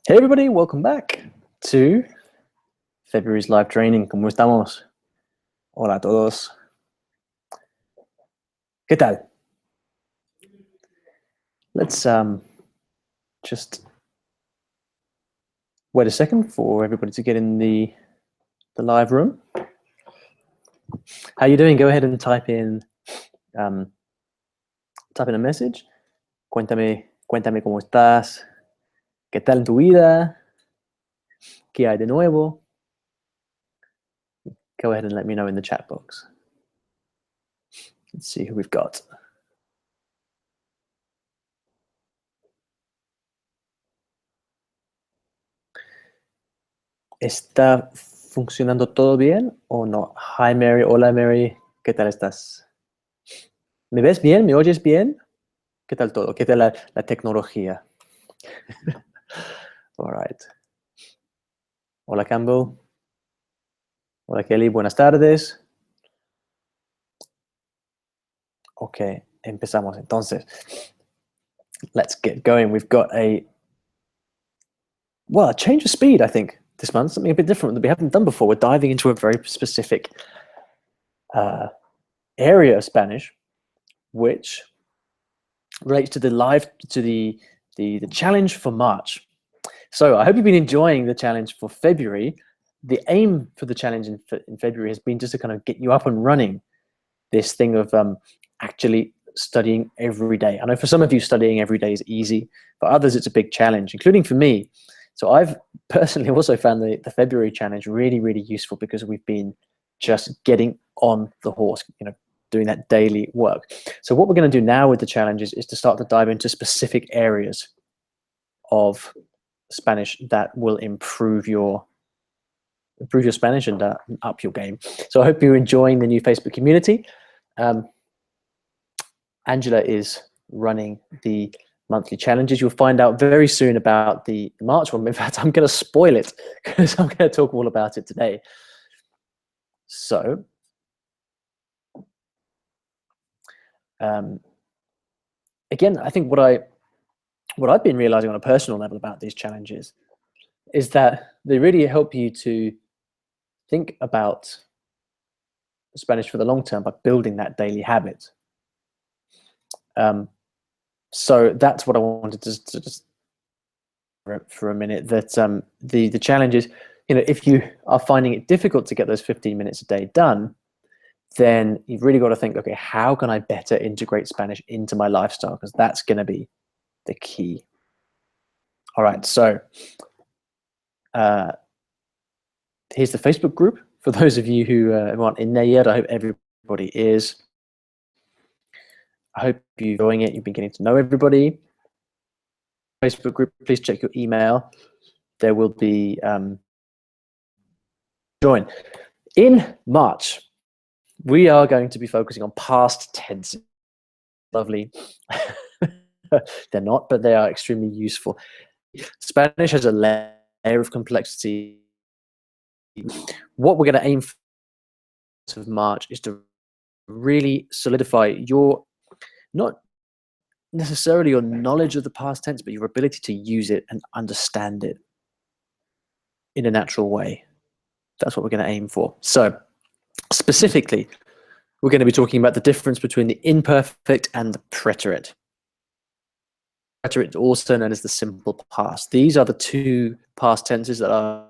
Hey everybody, welcome back to February's live training. ¿Cómo estamos? Hola a todos. ¿Qué tal? Let's just wait a second for everybody to get in the live room. How you doing? Go ahead and type in a message. Cuéntame cómo estás. ¿Qué tal en tu vida? ¿Qué hay de nuevo? Go ahead and let me know in the chat box. Let's see who we've got. ¿Está funcionando todo bien o no? Hi Mary, hola Mary, ¿qué tal estás? ¿Me ves bien? ¿Me oyes bien? ¿Qué tal todo? ¿Qué tal la tecnología? All right. Hola Campbell. Hola Kelly, buenas tardes. Ok, empezamos entonces. Let's get going. We've got a change of speed, I think, this month. Something a bit different that we haven't done before. We're diving into a very specific area of Spanish, which relates to the challenge for March. So I hope you've been enjoying the challenge for February. The aim for the challenge in February has been just to kind of get you up and running this thing of actually studying every day. I know for some of you studying every day is easy. For others, it's a big challenge, including for me. So I've personally also found the February challenge really, really useful because we've been just getting on the horse, doing that daily work. So what we're going to do now with the challenges is to start to dive into specific areas of Spanish that will improve your Spanish and up your game. So I hope you're enjoying the new Facebook community. Angela is running the monthly challenges. You'll find out very soon about the March one. In fact, I'm going to spoil it because I'm going to talk all about it today. So again, I think what I've been realizing on a personal level about these challenges is that they really help you to think about Spanish for the long term by building that daily habit. So that's what I wanted to just for a minute, that the challenge is, if you are finding it difficult to get those 15 minutes a day done, then you've really got to think, okay, how can I better integrate Spanish into my lifestyle? Because that's going to be the key. All right, so here's the Facebook group. For those of you who aren't in there yet, I hope everybody is. I hope you're enjoying it. You've been getting to know everybody. Facebook group, please check your email. There will be join. In March, we are going to be focusing on past tense. Lovely. They're not, but they are extremely useful. Spanish has a layer of complexity. What we're going to aim for March is to really solidify your, not necessarily your knowledge of the past tense, but your ability to use it and understand it in a natural way. That's what we're going to aim for. So specifically, we're going to be talking about the difference between the imperfect and the preterite. Preterite, also known as the simple past. These are the two past tenses that are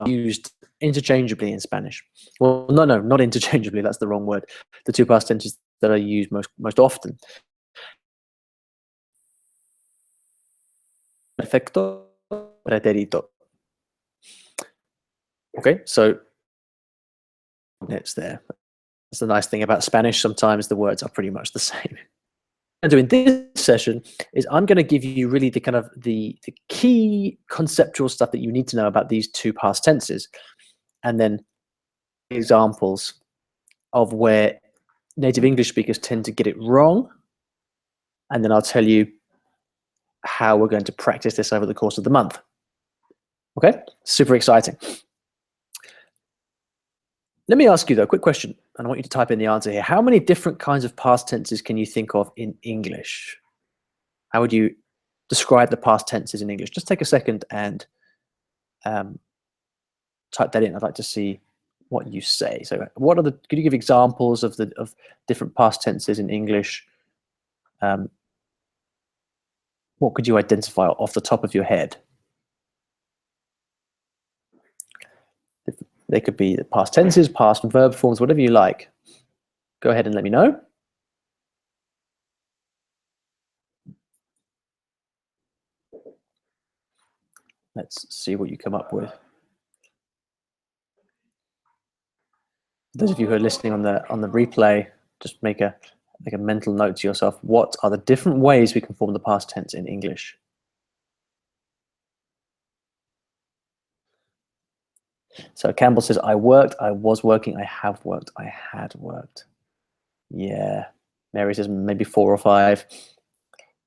used interchangeably in Spanish. Well, no, not interchangeably. That's the wrong word. The two past tenses that are used most often. Perfecto, pretérito. Okay, so it's there. That's the nice thing about Spanish. Sometimes the words are pretty much the same. And in this session is I'm going to give you really the kind of the key conceptual stuff that you need to know about these two past tenses, and then examples of where native English speakers tend to get it wrong, and then I'll tell you how we're going to practice this over the course of the month. Okay, super exciting. Let me ask you though, a quick question, and I want you to type in the answer here. How many different kinds of past tenses can you think of in English? How would you describe the past tenses in English? Just take a second and type that in. I'd like to see what you say. So could you give examples of different past tenses in English? What could you identify off the top of your head? They could be past tenses, past verb forms, whatever you like. Go ahead and let me know. Let's see what you come up with. Those of you who are listening on the replay, just make a mental note to yourself. What are the different ways we can form the past tense in English? So Campbell says, I worked, I was working, I have worked, I had worked. Yeah. Mary says maybe 4 or 5.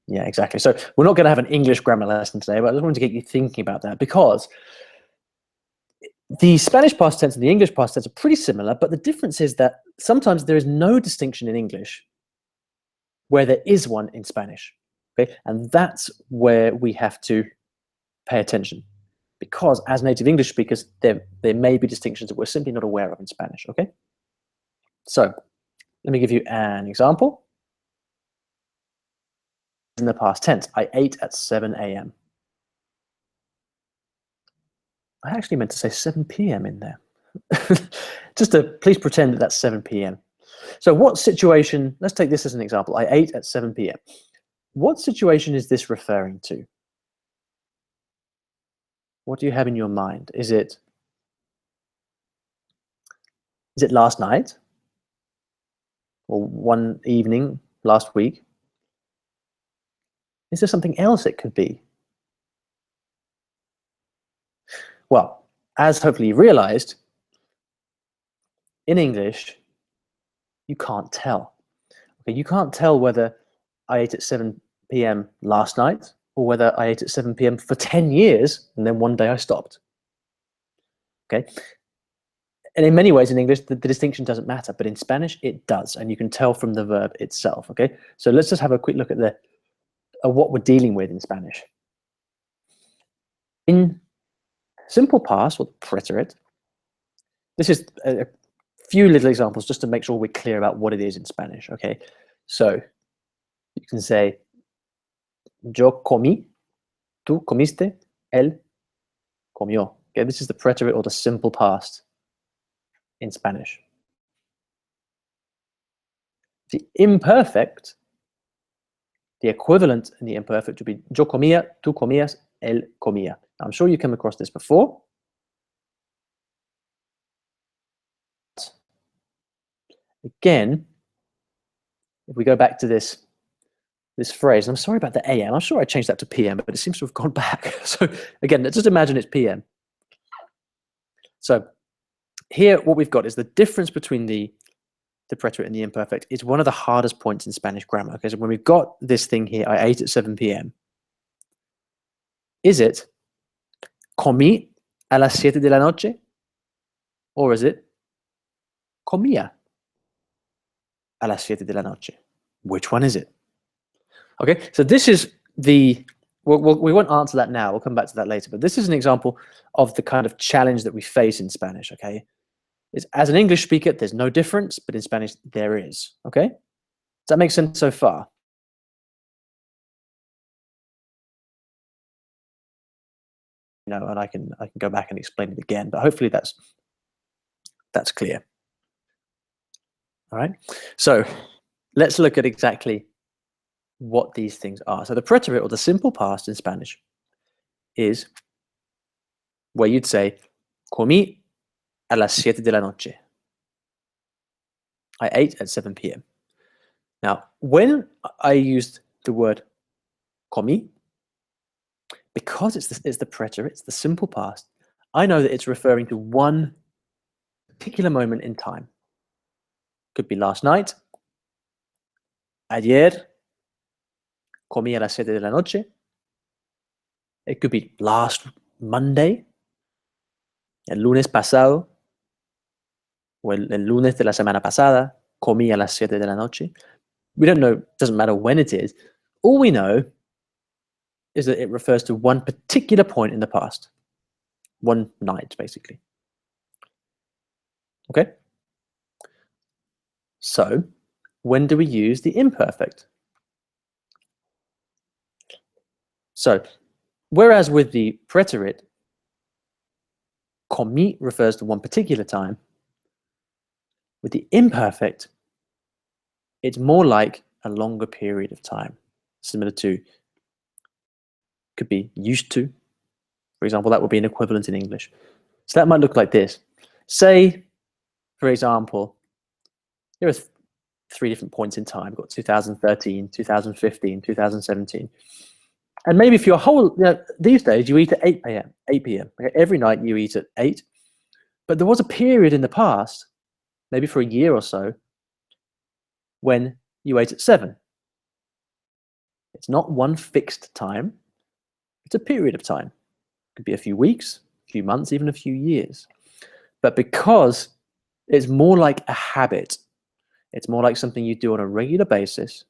Yeah, exactly. So we're not going to have an English grammar lesson today, but I just wanted to get you thinking about that, because the Spanish past tense and the English past tense are pretty similar, but the difference is that sometimes there is no distinction in English where there is one in Spanish. Okay? And that's where we have to pay attention, because as native English speakers, there may be distinctions that we're simply not aware of in Spanish. Okay? So let me give you an example. In the past tense, I ate at 7 a.m. I actually meant to say 7 p.m. in there. Just to please pretend that that's 7 p.m. So what situation, let's take this as an example. I ate at 7 p.m. What situation is this referring to? What do you have in your mind? Is it last night? Or one evening last week? Is there something else it could be? Well, as hopefully you realized, in English, you can't tell. Okay, you can't tell whether I ate at 7 p.m. last night or whether I ate at 7 p.m. for 10 years and then one day I stopped. Okay? And in many ways in English, the distinction doesn't matter, but in Spanish, it does. And you can tell from the verb itself. Okay? So let's just have a quick look at what we're dealing with in Spanish. In simple past, or preterite, this is a few little examples just to make sure we're clear about what it is in Spanish. Okay? So you can say, yo comí, tú comiste, él comió. Okay, this is the preterite or the simple past in Spanish. The imperfect, the equivalent in the imperfect would be yo comía, tú comías, él comía. I'm sure you came across this before. Again, if we go back to this phrase, I'm sorry about the AM. I'm sure I changed that to PM, but it seems to have gone back. So again, let's just imagine it's PM. So here, what we've got is the difference between the preterite and the imperfect is one of the hardest points in Spanish grammar. Okay, so when we've got this thing here, I ate at 7 p.m. Is it comí a las 7 de la noche? Or is it comía a las 7 de la noche? Which one is it? Okay, so this is we won't answer that now. We'll come back to that later. But this is an example of the kind of challenge that we face in Spanish, okay? As an English speaker, there's no difference, but in Spanish, there is, okay? Does that make sense so far? You know, and I can go back and explain it again, but hopefully that's clear. All right, so let's look at exactly what these things are. So the preterite, or the simple past in Spanish, is where you'd say, comí a las 7 de la noche. I ate at 7 p.m. Now, when I used the word comí, because it's the preterite, it's the simple past, I know that it's referring to one particular moment in time. Could be last night, ayer, comí a las 7 de la noche. It could be last Monday, el lunes pasado, o el lunes de la semana pasada, comí a las 7 de la noche. We don't know, it doesn't matter when it is. All we know is that it refers to one particular point in the past. one night, basically. Okay? So, when do we use the imperfect? So, whereas with the preterite, comí refers to one particular time, with the imperfect, it's more like a longer period of time, similar to, could be used to. For example, that would be an equivalent in English. So that might look like this. Say, for example, there are three different points in time. We've got 2013, 2015, 2017. And maybe for your whole, these days you eat at 8 a.m., 8 p.m. Okay? Every night you eat at 8. But there was a period in the past, maybe for a year or so, when you ate at 7. It's not one fixed time. It's a period of time. It could be a few weeks, a few months, even a few years. But because it's more like a habit, it's more like something you do on a regular basis,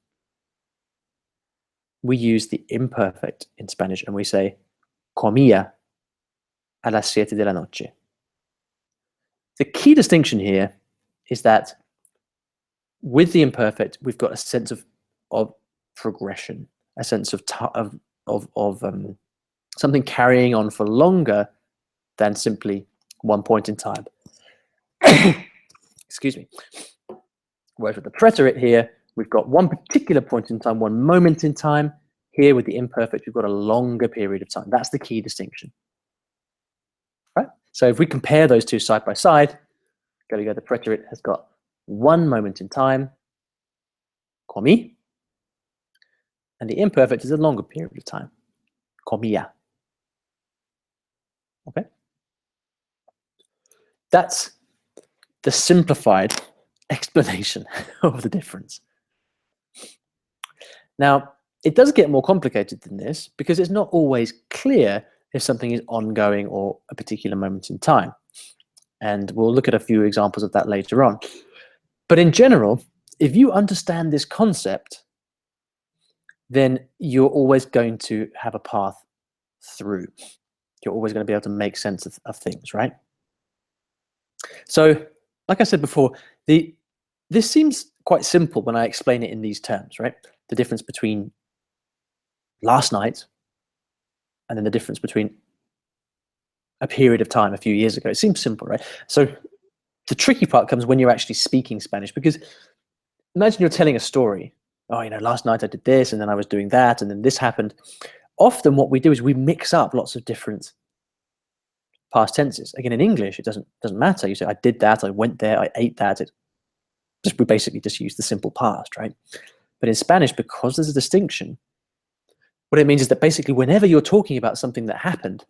we use the imperfect in Spanish and we say, comía a las 7 de la noche. The key distinction here is that with the imperfect, we've got a sense of progression, a sense of something carrying on for longer than simply one point in time. Excuse me. Whereas with the preterite here, we've got one particular point in time, one moment in time. Here with the imperfect, we've got a longer period of time. That's the key distinction. Right? So if we compare those two side by side, the preterite has got one moment in time, comí, and the imperfect is a longer period of time, comía. Okay? That's the simplified explanation of the difference. Now, it does get more complicated than this because it's not always clear if something is ongoing or a particular moment in time. And we'll look at a few examples of that later on. But in general, if you understand this concept, then you're always going to have a path through. You're always going to be able to make sense of things, right? So, like I said before, this seems quite simple when I explain it in these terms, right? The difference between last night and then the difference between a period of time a few years ago. It seems simple, right? So the tricky part comes when you're actually speaking Spanish, because imagine you're telling a story. Oh, last night I did this, and then I was doing that, and then this happened. Often what we do is we mix up lots of different past tenses. Again, in English, it doesn't matter. You say, I did that, I went there, I ate that. We basically just use the simple past, right? But in Spanish, because there's a distinction, what it means is that basically whenever you're talking about something that happened,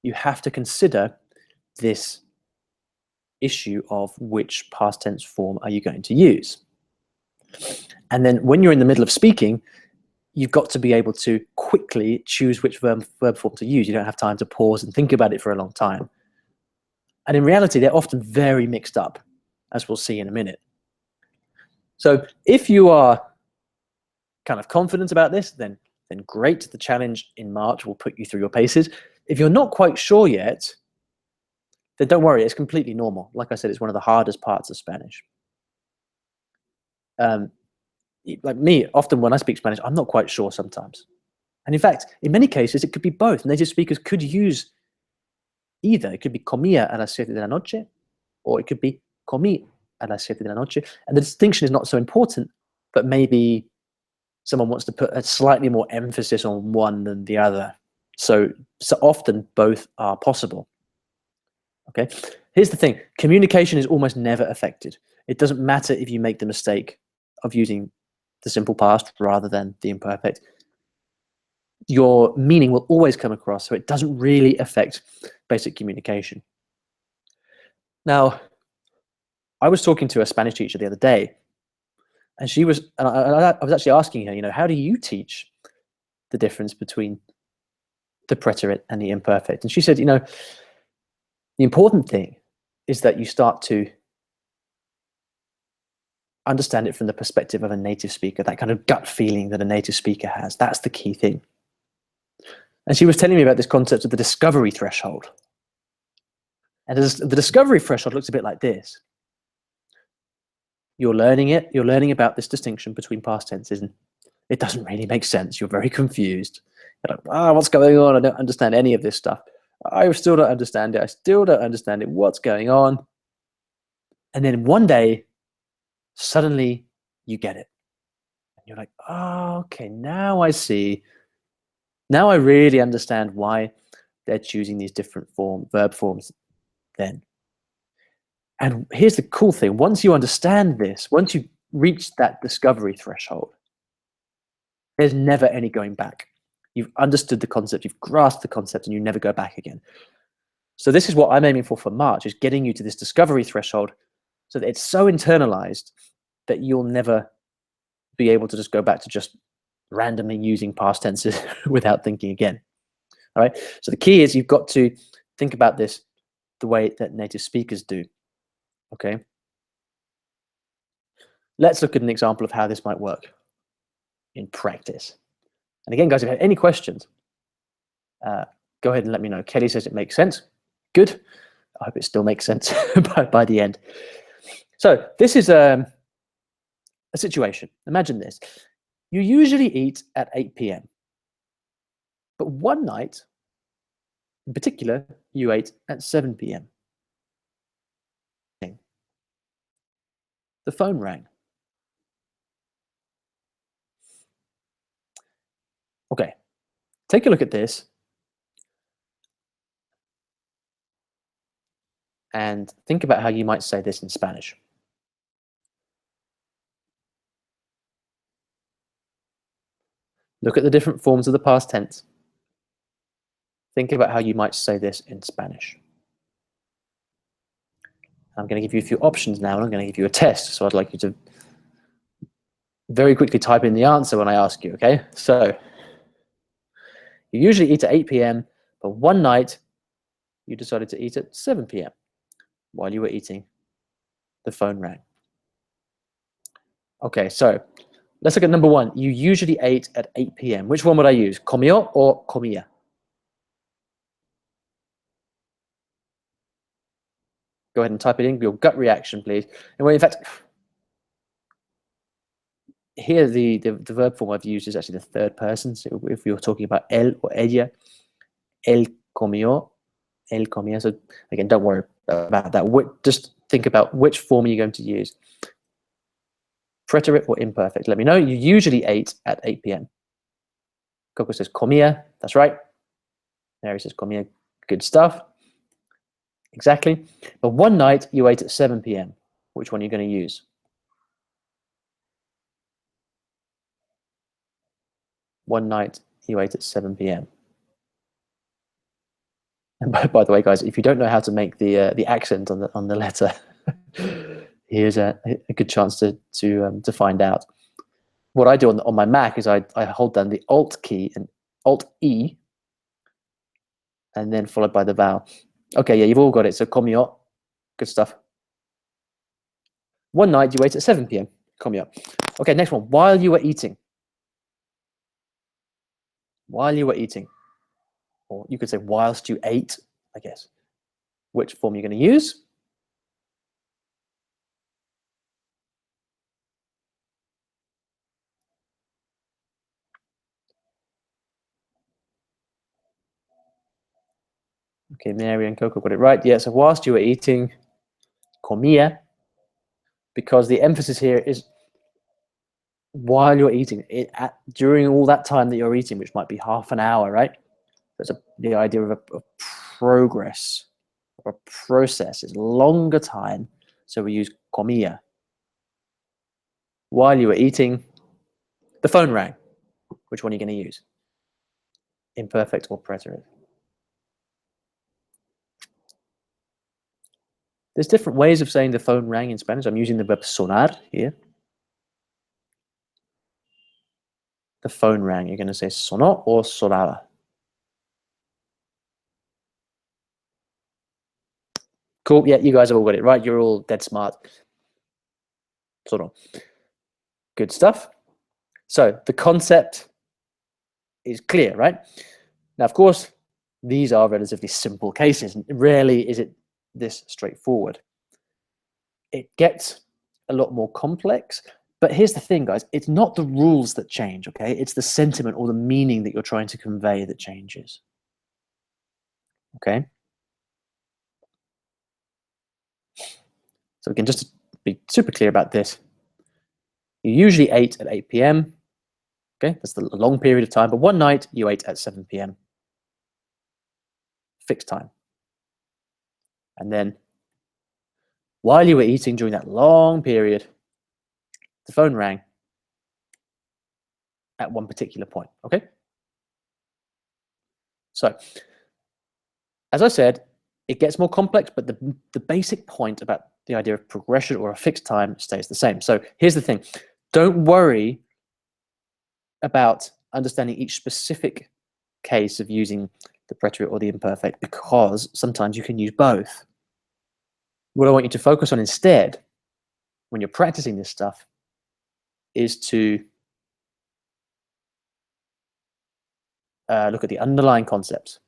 you have to consider this issue of which past tense form are you going to use. And then when you're in the middle of speaking, you've got to be able to quickly choose which verb form to use. You don't have time to pause and think about it for a long time. And in reality, they're often very mixed up, as we'll see in a minute. So if you are kind of confident about this, then great. The challenge in March will put you through your paces. If you're not quite sure yet, then don't worry, it's completely normal. Like I said, it's one of the hardest parts of Spanish. Like me, often when I speak Spanish, I'm not quite sure sometimes. And in fact, in many cases, it could be both. Native speakers could use either. It could be comía a las 7 de la noche, or it could be comí a las 7 de la noche. And the distinction is not so important, but maybe someone wants to put a slightly more emphasis on one than the other. So often both are possible. Okay, here's the thing. Communication is almost never affected. It doesn't matter if you make the mistake of using the simple past rather than the imperfect. Your meaning will always come across, so it doesn't really affect basic communication. Now, I was talking to a Spanish teacher the other day, and I was actually asking her, how do you teach the difference between the preterite and the imperfect? And she said, the important thing is that you start to understand it from the perspective of a native speaker, that kind of gut feeling that a native speaker has. That's the key thing. And she was telling me about this concept of the discovery threshold. And the discovery threshold looks a bit like this. You're learning it. You're learning about this distinction between past tenses, and it doesn't really make sense. You're very confused. You're like, what's going on? I don't understand any of this stuff. I still don't understand it. I still don't understand it. What's going on? And then one day, suddenly you get it. And you're like, oh, okay, now I see. Now I really understand why they're choosing these different verb forms then. And here's the cool thing. Once you understand this, once you reach that discovery threshold, there's never any going back. You've understood the concept, you've grasped the concept, and you never go back again. So this is what I'm aiming for March, is getting you to this discovery threshold so that it's so internalized that you'll never be able to just go back to just randomly using past tenses without thinking again. All right. So the key is you've got to think about this the way that native speakers do. Okay. Let's look at an example of how this might work in practice. And again, guys, if you have any questions, go ahead and let me know. Kelly says it makes sense. Good. I hope it still makes sense by the end. So this is a situation. Imagine this. You usually eat at 8 p.m. But one night, in particular, you ate at 7 p.m. The phone rang. Okay, take a look at this and think about how you might say this in Spanish. Look at the different forms of the past tense. Think about how you might say this in Spanish. I'm going to give you a few options now, and I'm going to give you a test. So I'd like you to very quickly type in the answer when I ask you, okay? So you usually eat at 8 p.m., but one night you decided to eat at 7 p.m. While you were eating, the phone rang. Okay, so let's look at number one. You usually ate at 8 p.m. Which one would I use? Comió or comía? Go ahead and type it in, your gut reaction, please. And well, in fact, here the verb form I've used is actually the third person. So if you're talking about él or ella, él comió, él comía. So again, don't worry about that. Just think about which form are you going to use. Preterite or imperfect? Let me know. You usually ate at 8 p.m. Coco says comía. That's right. Mary says comía. Good stuff. Exactly. But one night you ate at 7 p.m. Which one are you going to use? One night you ate at 7 p.m. And by the way, guys, if you don't know how to make the accent on the letter, here's a good chance to find out. What I do on my Mac is I hold down the Alt key and Alt E, and then followed by the vowel. Okay, yeah, you've all got it. So comió, good stuff. One night you ate at 7 p.m. Comió. Okay, next one. While you were eating. While you were eating. Or you could say whilst you ate, I guess. Which form are you going to use? Okay, Mary and Coco got it right. Yeah, so whilst you were eating, comía, because the emphasis here is while you're eating, during all that time that you're eating, which might be half an hour, right? That's the idea of a progress, or a process. It's longer time, so we use comía. While you were eating, the phone rang. Which one are you going to use? Imperfect or preterite? There's different ways of saying the phone rang in Spanish. I'm using the verb sonar here. The phone rang. You're going to say sonó or sonaba. Cool. Yeah, you guys have all got it right. You're all dead smart. Sonó. Good stuff. So the concept is clear, right? Now, of course, these are relatively simple cases. Rarely is it this straightforward. It gets a lot more complex, but here's the thing, guys. It's not the rules that change, okay? It's the sentiment or the meaning that you're trying to convey that changes, okay? So again, just to be super clear about this, you usually ate at 8 p.m., okay? That's a long period of time, but one night you ate at 7 p.m. Fixed time. And then while you were eating during that long period, the phone rang at one particular point, okay? So, as I said, it gets more complex, but the basic point about the idea of progression or a fixed time stays the same. So here's the thing. Don't worry about understanding each specific case of using the preterite or the imperfect, because sometimes you can use both. What I want you to focus on instead, when you're practicing this stuff, is to look at the underlying concepts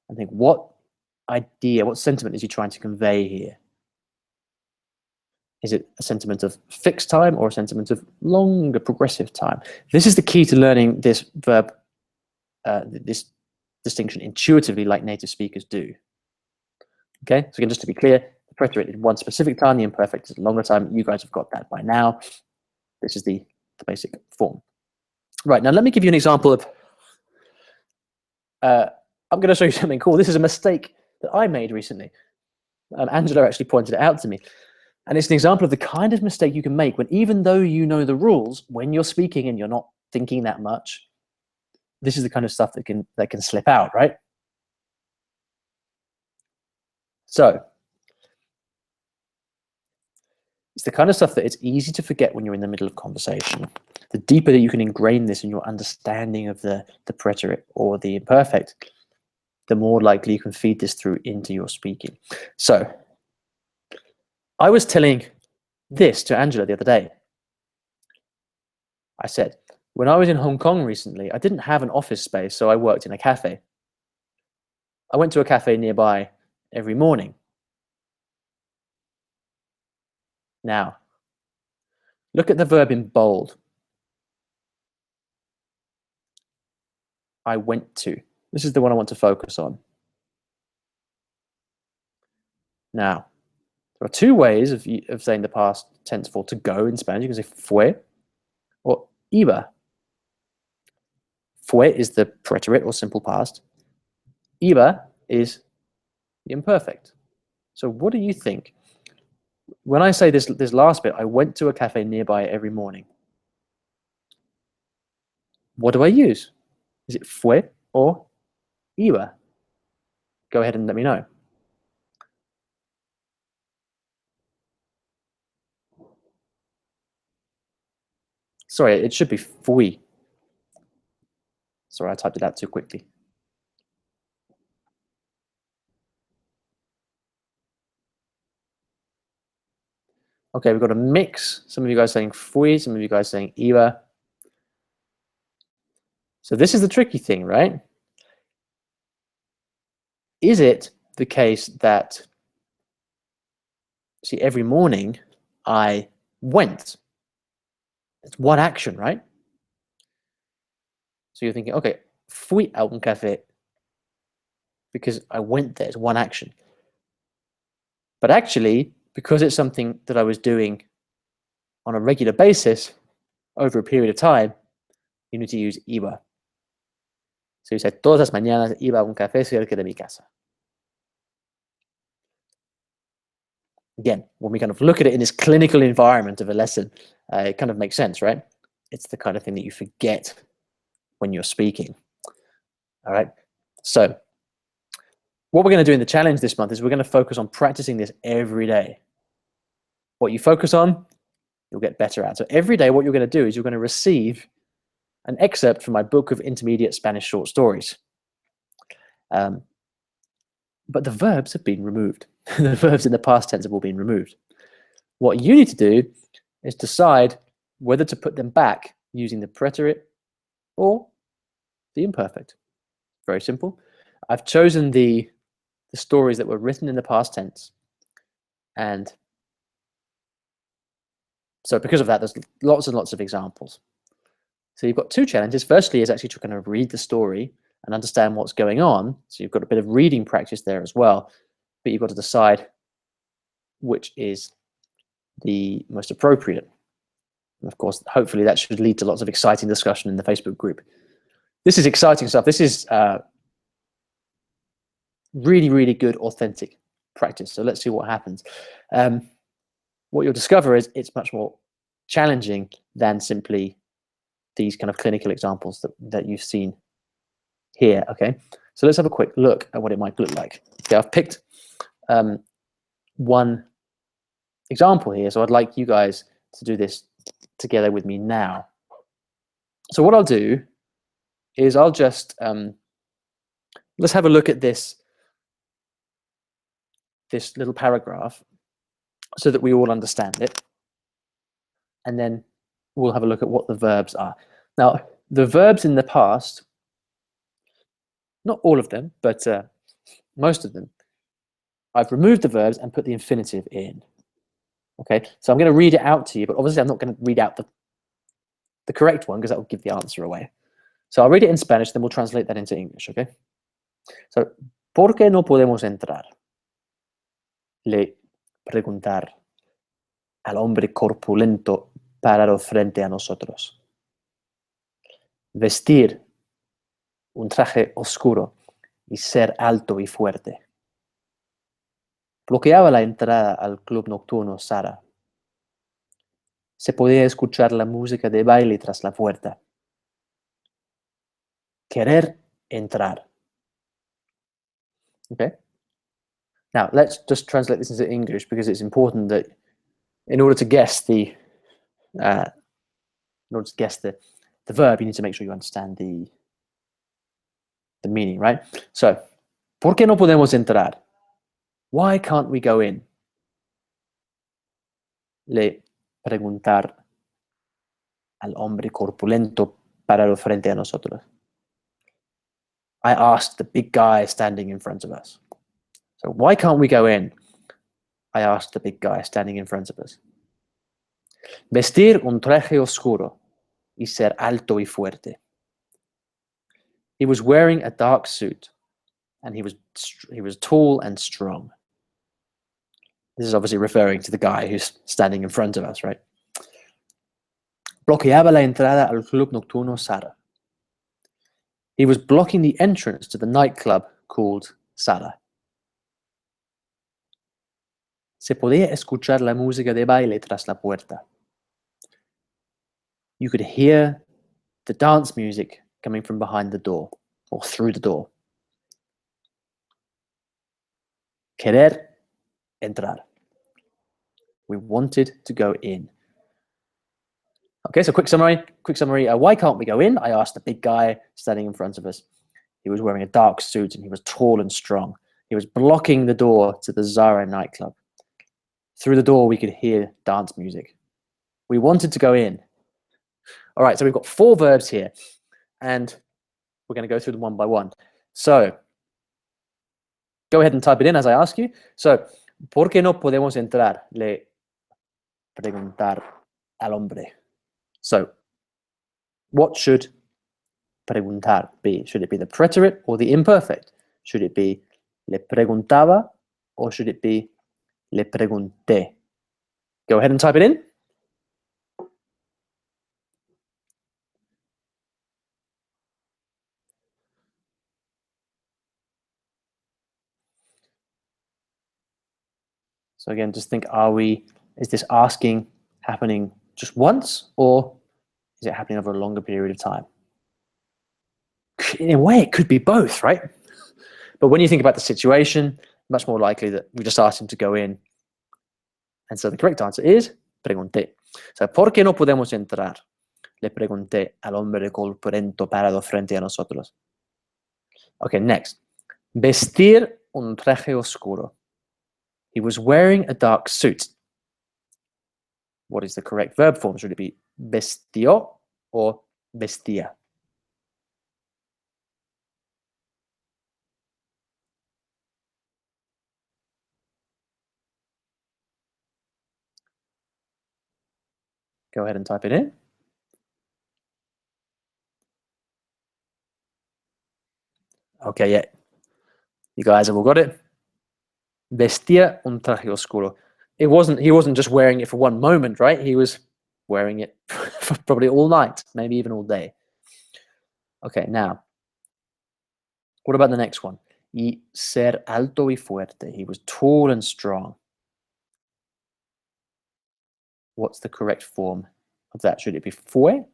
and think, what idea, what sentiment is he trying to convey here? Is it a sentiment of fixed time or a sentiment of longer progressive time? This is the key to learning this verb, this distinction intuitively, like native speakers do. Okay, so again, just to be clear, the preterite is one specific time, the imperfect is a longer time. You guys have got that by now. This is the basic form. Right, now let me give you an example of, I'm going to show you something cool. This is a mistake that I made recently. Angela actually pointed it out to me. And it's an example of the kind of mistake you can make when, even though you know the rules, when you're speaking and you're not thinking that much, this is the kind of stuff that can slip out, right? So it's the kind of stuff that it's easy to forget when you're in the middle of conversation. The deeper that you can ingrain this in your understanding of the preterite or the imperfect, the more likely you can feed this through into your speaking. So I was telling this to Angela the other day. I said, when I was in Hong Kong recently, I didn't have an office space, so I worked in a cafe. I went to a cafe nearby every morning. Now, look at the verb in bold. I went to. This is the one I want to focus on. Now, there are two ways of saying the past tense for to go in Spanish. You can say fue or iba. Fue is the preterite or simple past. Iba is the imperfect. So what do you think? When I say this last bit, I went to a cafe nearby every morning. What do I use? Is it fue or iba? Go ahead and let me know. Sorry, it should be fui. Sorry, I typed it out too quickly. Okay, we've got a mix. Some of you guys saying fui, some of you guys saying iba. So this is the tricky thing, right? Is it the case that, see, every morning I went? It's one action, right? So you're thinking, okay, fui a un café because I went there. It's one action. But actually, because it's something that I was doing on a regular basis over a period of time, you need to use iba. So you said, todas las mañanas iba a un café cerca de mi casa. Again, when we kind of look at it in this clinical environment of a lesson, it kind of makes sense, right? It's the kind of thing that you forget when you're speaking. All right. So what we're going to do in the challenge this month is we're going to focus on practicing this every day. What you focus on, you'll get better at. So every day, what you're going to do is you're going to receive an excerpt from my book of intermediate Spanish short stories. But the verbs have been removed. The verbs in the past tense have all been removed. What you need to do is decide whether to put them back using the preterite or the imperfect. Very simple. I've chosen the stories that were written in the past tense. And so because of that, there's lots and lots of examples. So you've got two challenges. Firstly is actually to kind of read the story and understand what's going on. So you've got a bit of reading practice there as well, but you've got to decide which is the most appropriate. And of course, hopefully that should lead to lots of exciting discussion in the Facebook group. This is exciting stuff. This is really, really good, authentic practice. So let's see what happens. What you'll discover is it's much more challenging than simply these kind of clinical examples that you've seen here. Okay, so let's have a quick look at what it might look like. Okay, I've picked one example here, so I'd like you guys to do this together with me now. So what I'll do is I'll just let's have a look at this little paragraph so that we all understand it, and then we'll have a look at what the verbs are. Now, the verbs in the past, not all of them, but most of them, I've removed the verbs and put the infinitive in. Okay, so I'm going to read it out to you, but obviously I'm not going to read out the correct one because that will give the answer away. So I'll read it in Spanish, then we'll translate that into English, okay? So, ¿por qué no podemos entrar? Le preguntar al hombre corpulento parado frente a nosotros. Vestir un traje oscuro y ser alto y fuerte. Bloqueaba la entrada al club nocturno Sara. Se podía escuchar la música de baile tras la puerta. Querer entrar. Okay? Now, let's just translate this into English because it's important that in order to guess the verb, you need to make sure you understand the meaning, right? So, ¿por qué no podemos entrar? Why can't we go in? Le preguntar al hombre corpulento parado frente a nosotros. I asked the big guy standing in front of us. So why can't we go in? I asked the big guy standing in front of us. Vestir un traje oscuro y ser alto y fuerte. He was wearing a dark suit and he was tall and strong. This is obviously referring to the guy who's standing in front of us, right? Bloqueaba la entrada al club nocturno Sara. He was blocking the entrance to the nightclub called Sara. Se podía escuchar la música de baile tras la puerta. You could hear the dance music coming from behind the door or through the door. Querer entrar. We wanted to go in. Okay, so quick summary. Why can't we go in? I asked the big guy standing in front of us. He was wearing a dark suit and he was tall and strong. He was blocking the door to the Zara nightclub. Through the door, we could hear dance music. We wanted to go in. All right, so we've got 4 verbs here, and we're going to go through them one by one. So, go ahead and type it in as I ask you. So, ¿por qué no podemos entrar? Le preguntar al hombre. So, what should preguntar be? Should it be the preterite or the imperfect? Should it be le preguntaba or should it be le pregunté? Go ahead and type it in. So again, just think, is this asking happening just once or is it happening over a longer period of time? In a way, it could be both, right? But when you think about the situation, much more likely that we just asked him to go in. And so the correct answer is pregunté. So, ¿por qué no podemos entrar? Le pregunté al hombre corpulento parado frente a nosotros. Okay, next. Vestir un traje oscuro. He was wearing a dark suit. What is the correct verb form? Should it be vestió or vestía? Go ahead and type it in. Okay, yeah. You guys have all got it. Vestía un traje oscuro. He wasn't just wearing it for one moment, right? He was wearing it for probably all night, maybe even all day. Okay, now, what about the next one? Y ser alto y fuerte. He was tall and strong. What's the correct form of that? Should it be fue?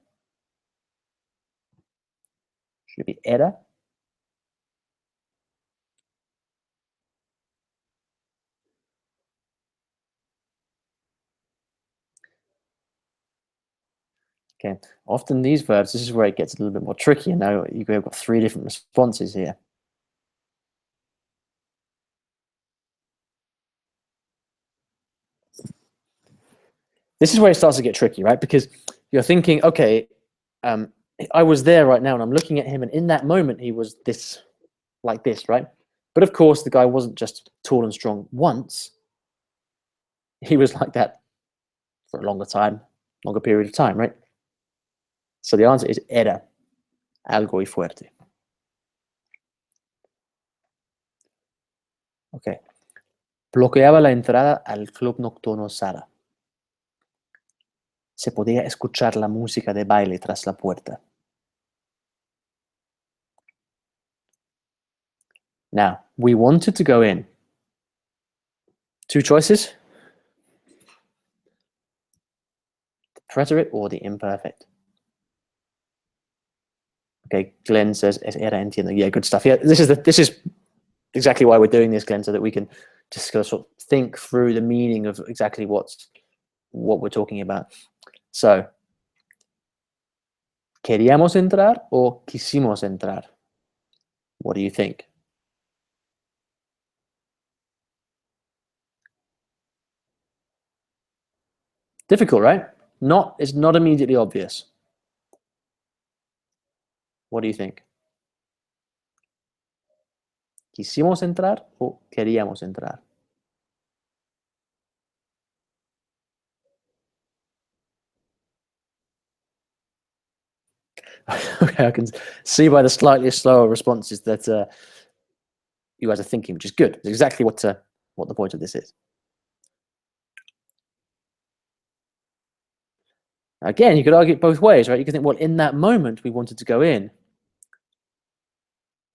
Should it be era? Okay, often these verbs, this is where it gets a little bit more tricky. Now you've got 3 different responses here. This is where it starts to get tricky, right? Because you're thinking, okay, I was there right now and I'm looking at him, and in that moment he was this, like this, right? But of course, the guy wasn't just tall and strong once. He was like that for a longer period of time, right? So the answer is era algo y fuerte. Okay. Bloqueaba la entrada al club nocturno Sara. Se podía escuchar la música de baile tras la puerta. Now, we wanted to go in. 2 choices. The preterite or the imperfect. Okay, Glenn says, es era entiendo. Yeah, good stuff. Yeah, this is exactly why we're doing this, Glenn, so that we can just sort of think through the meaning of exactly what we're talking about. So, ¿queríamos entrar o quisimos entrar? What do you think? Difficult, right? It's not immediately obvious. What do you think? ¿Quisimos entrar o queríamos entrar? Okay, I can see by the slightly slower responses that you guys are thinking, which is good. It's exactly what the point of this is. Again, you could argue it both ways, right? You could think, well, in that moment, we wanted to go in.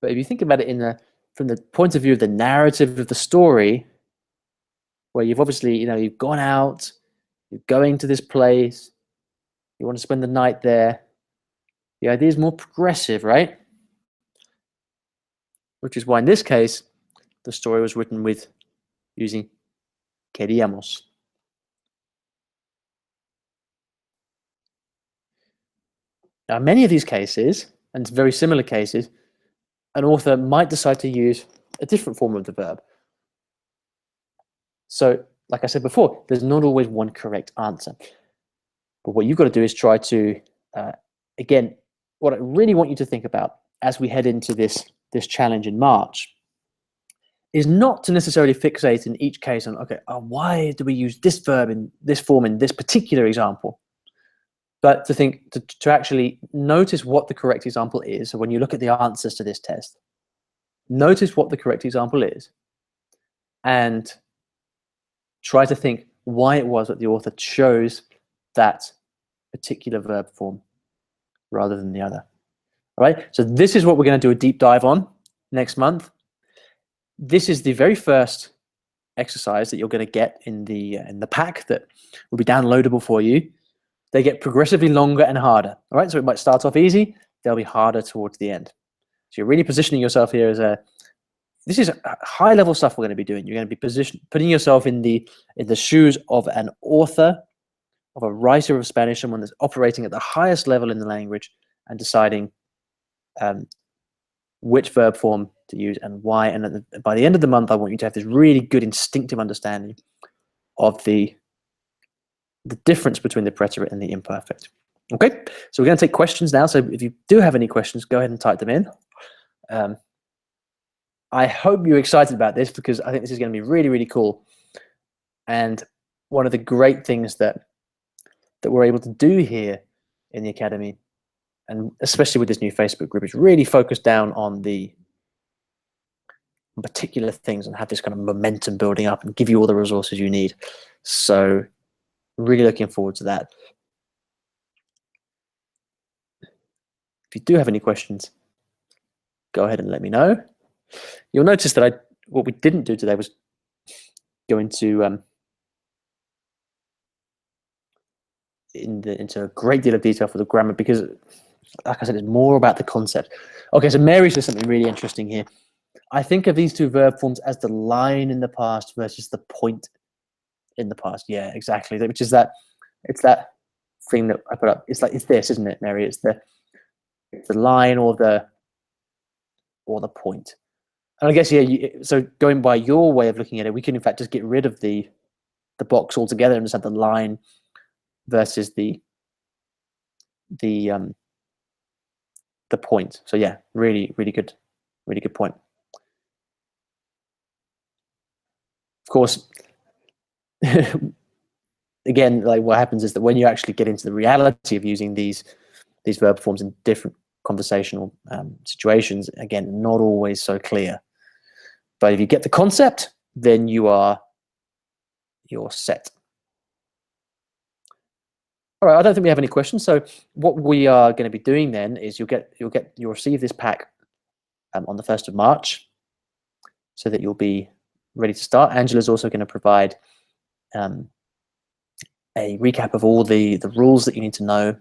But if you think about it from the point of view of the narrative of the story, where you've obviously, you've gone out, you're going to this place, you want to spend the night there, the idea is more progressive, right? Which is why in this case, the story was written using queríamos. Now, many of these cases, and very similar cases, an author might decide to use a different form of the verb. So, like I said before, there's not always one correct answer. But what you've got to do is try to, again, what I really want you to think about as we head into this challenge in March is not to necessarily fixate in each case on, okay, why do we use this verb in this form in this particular example? But to think, to actually notice what the correct example is. So when you look at the answers to this test, notice what the correct example is and try to think why it was that the author chose that particular verb form rather than the other. All right, so this is what we're going to do a deep dive on next month. This is the very first exercise that you're going to get in the pack that will be downloadable for you. They get progressively longer and harder. All right, so it might start off easy, they'll be harder towards the end. So you're really positioning yourself here as this is high level stuff we're going to be doing. You're going to be putting yourself in the shoes of an author, of a writer of Spanish, someone that's operating at the highest level in the language and deciding which verb form to use and why. And by the end of the month, I want you to have this really good instinctive understanding of the difference between the preterite and the imperfect. Okay, so we're going to take questions now. So if you do have any questions, go ahead and type them in. I hope you're excited about this because I think this is going to be really, really cool. And one of the great things that that we're able to do here in the academy, and especially with this new Facebook group, is really focus down on the particular things and have this kind of momentum building up and give you all the resources you need. So really looking forward to that. If you do have any questions, go ahead and let me know. You'll notice that what we didn't do today was go into into a great deal of detail for the grammar, because like I said, it's more about the concept. Okay, so Mary says something really interesting here. I think of these two verb forms as the line in the past versus the point in the past. Yeah, exactly. Which is that, it's that thing that I put up. It's like, it's this, isn't it, Mary? It's the line or the point. And I guess, yeah, so going by your way of looking at it, we can in fact just get rid of the box altogether and just have the line versus the point. So yeah, really good point. Of course, again, like what happens is that when you actually get into the reality of using these verb forms in different conversational situations, again, not always so clear. But if you get the concept, then you're set. All right, I don't think we have any questions. So what we are going to be doing then is you'll receive this pack on the 1st of March, so that you'll be ready to start. Angela's also going to provide a recap of all the rules that you need to know.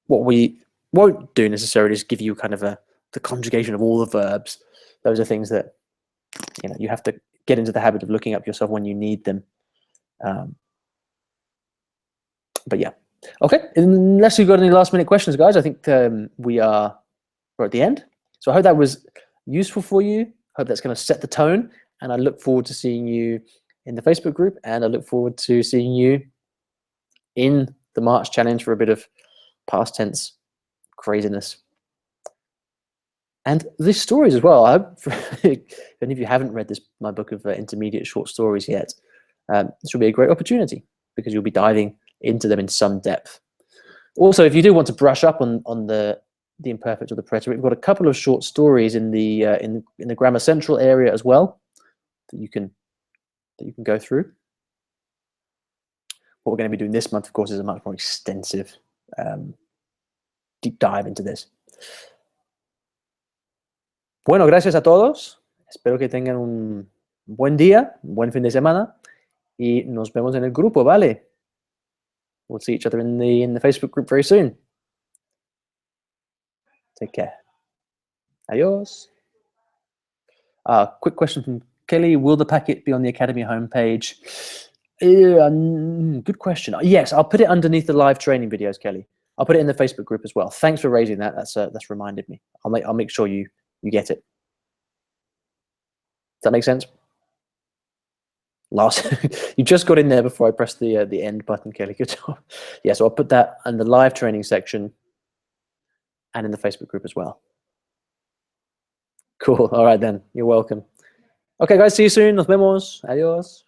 What we won't do necessarily is give you kind of the conjugation of all the verbs. Those are things that you have to get into the habit of looking up yourself when you need them. But yeah, okay. Unless you've got any last-minute questions, guys, I think we're at the end. So I hope that was useful for you. I hope that's going to set the tone, and I look forward to seeing you in the Facebook group, and I look forward to seeing you in the March challenge for a bit of past tense craziness. And these stories as well. I hope if any of you haven't read my book of intermediate short stories yet, this will be a great opportunity, because you'll be diving into them in some depth. Also, if you do want to brush up on the imperfect or the preterite, we've got a couple of short stories in the Grammar Central area as well that you can go through. What we're going to be doing this month, of course, is a much more extensive deep dive into this. Bueno, gracias a todos. Espero que tengan un buen día, un buen fin de semana, y nos vemos en el grupo, ¿vale? We'll see each other in the Facebook group very soon. Take care. Adios. Quick question from Kelly. Will the packet be on the Academy homepage? Good question. Yes, I'll put it underneath the live training videos, Kelly. I'll put it in the Facebook group as well. Thanks for raising that. That's reminded me. I'll make sure you get it. Does that make sense? You just got in there before I pressed the end button, Kelly. Good job. Yeah, so I'll put that in the live training section and in the Facebook group as well. Cool. All right then. You're welcome. Okay, guys. See you soon. Nos vemos. Adios.